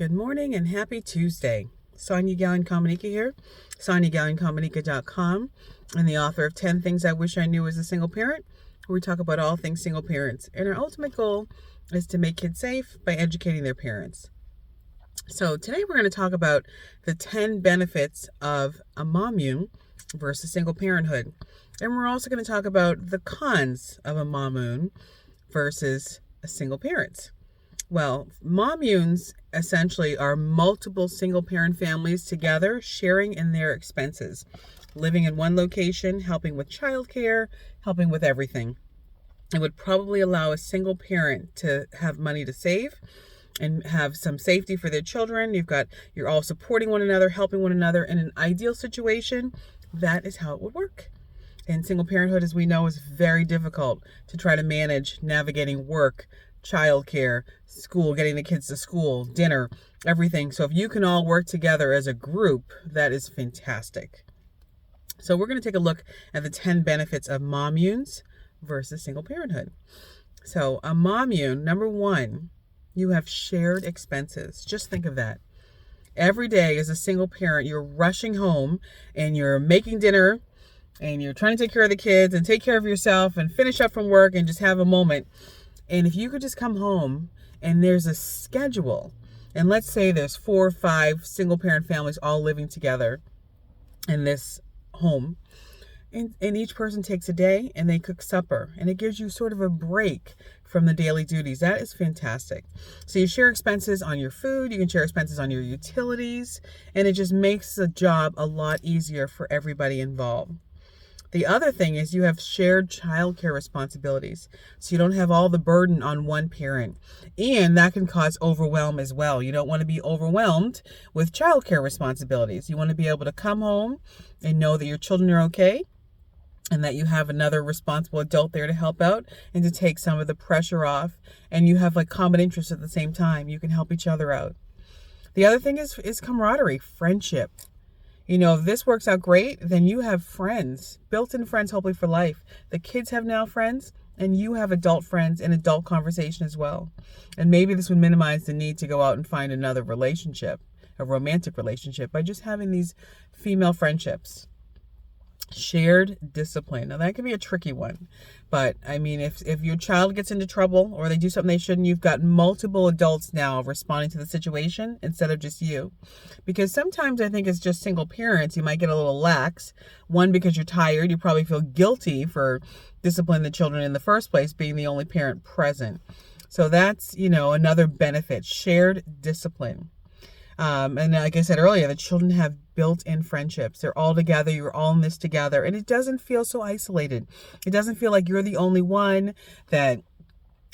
Good morning and happy Tuesday. Sonia Gallen Comunica here, SoniaGallenComunica.com, and the author of 10 Things I Wish I Knew as a Single Parent, where we talk about all things single parents. And our ultimate goal is to make kids safe by educating their parents. So today we're going to talk about the 10 benefits of a Mommune versus single parenthood. And we're also going to talk about the cons of a Mommune versus a single parent. Well, Mommunes essentially are multiple single-parent families together sharing in their expenses, living in one location, helping with childcare, helping with everything. It would probably allow a single parent to have money to save and have some safety for their children. You're all supporting one another, helping one another. In an ideal situation, that is how it would work. And single parenthood, as we know, is very difficult to try to manage, navigating work, childcare, school, getting the kids to school, dinner, everything. So if you can all work together as a group, that is fantastic. So we're going to take a look at the 10 benefits of Mommunes versus single parenthood. So a Mommune, number one, you have shared expenses. Just think of that. Every day as a single parent, you're rushing home and you're making dinner and you're trying to take care of the kids and take care of yourself and finish up from work and just have a moment. And if you could just come home and there's a schedule, and let's say there's 4 or 5 single parent families all living together in this home, and each person takes a day and they cook supper, and it gives you sort of a break from the daily duties. That is fantastic. So you share expenses on your food, you can share expenses on your utilities, and it just makes the job a lot easier for everybody involved. The other thing is you have shared childcare responsibilities, so you don't have all the burden on one parent, and that can cause overwhelm as well. You don't want to be overwhelmed with childcare responsibilities. You want to be able to come home and know that your children are okay and that you have another responsible adult there to help out and to take some of the pressure off, and you have like common interests at the same time. You can help each other out. The other thing is camaraderie, friendship. You know, if this works out great, then you have friends, built-in friends, hopefully for life. The kids have now friends, and you have adult friends and adult conversation as well. And maybe this would minimize the need to go out and find another relationship, a romantic relationship, by just having these female friendships. Shared discipline. Now that can be a tricky one, but I mean, if your child gets into trouble or they do something they shouldn't, you've got multiple adults now responding to the situation instead of just you. Because sometimes I think it's just single parents, you might get a little lax. One, because you're tired, you probably feel guilty for disciplining the children in the first place, being the only parent present. So that's, another benefit, shared discipline. And like I said earlier, the children have built-in friendships. They're all together. You're all in this together. And it doesn't feel so isolated. It doesn't feel like you're the only one, that,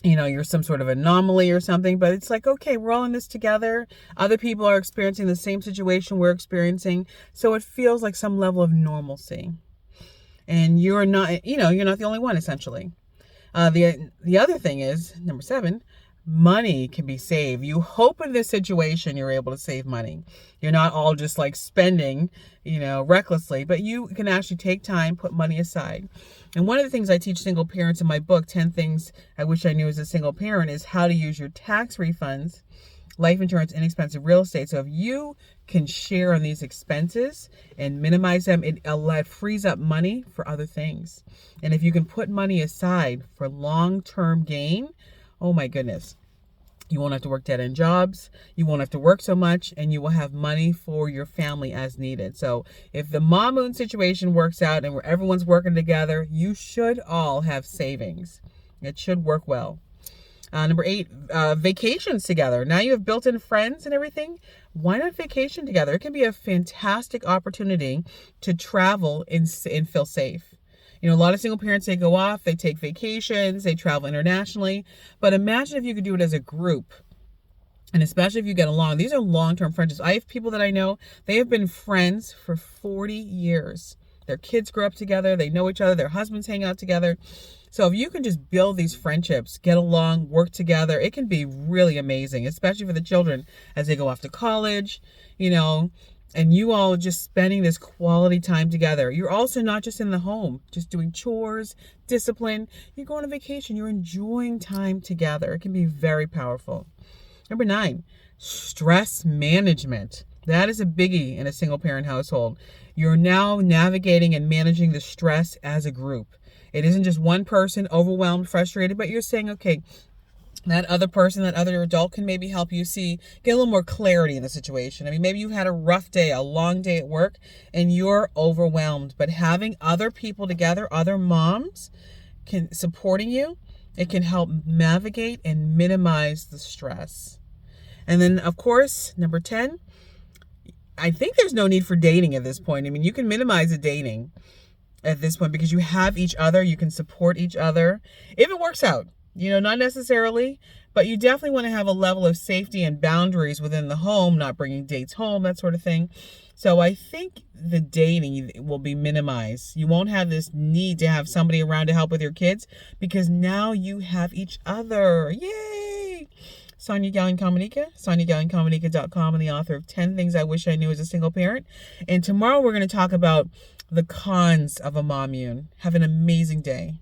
you're some sort of anomaly or something. But it's like, okay, we're all in this together. Other people are experiencing the same situation we're experiencing. So it feels like some level of normalcy. And you're not, you're not the only one, essentially. The other thing is, number 7, money can be saved. You hope in this situation you're able to save money. You're not all just like spending, recklessly, but you can actually take time, put money aside. And one of the things I teach single parents in my book, 10 Things I Wish I Knew as a Single Parent, is how to use your tax refunds, life insurance, inexpensive real estate. So if you can share on these expenses and minimize them, it frees up money for other things. And if you can put money aside for long-term gain, oh my goodness, you won't have to work dead-end jobs, you won't have to work so much, and you will have money for your family as needed. So if the Mommune situation works out and where everyone's working together, you should all have savings. It should work well. Number 8, vacations together. Now you have built-in friends and everything. Why not vacation together? It can be a fantastic opportunity to travel and feel safe. A lot of single parents, they go off, they take vacations, they travel internationally. But imagine if you could do it as a group. And especially if you get along. These are long-term friendships. I have people that I know, they have been friends for 40 years. Their kids grew up together, they know each other, their husbands hang out together. So if you can just build these friendships, get along, work together, it can be really amazing, especially for the children as they go off to college, and you all just spending this quality time together. You're also not just in the home, just doing chores, discipline. You're going on vacation. You're enjoying time together. It can be very powerful. Number 9, Stress management. That is a biggie in a single parent household. You're now navigating and managing the stress as a group. It isn't just one person overwhelmed, frustrated, but you're saying, okay, that other person, that other adult can maybe help you get a little more clarity in the situation. I mean, maybe you had a rough day, a long day at work, and you're overwhelmed. But having other people together, other moms supporting you, it can help navigate and minimize the stress. And then, of course, number 10, I think there's no need for dating at this point. I mean, you can minimize the dating at this point because you have each other. You can support each other if it works out. Not necessarily, but you definitely want to have a level of safety and boundaries within the home, not bringing dates home, that sort of thing. So I think the dating will be minimized. You won't have this need to have somebody around to help with your kids because now you have each other. Yay! Sonia Gallen-Comunica, SoniaGallen-Comunica.com, and the author of 10 Things I Wish I Knew as a Single Parent. And tomorrow we're going to talk about the cons of a Mommune. Have an amazing day.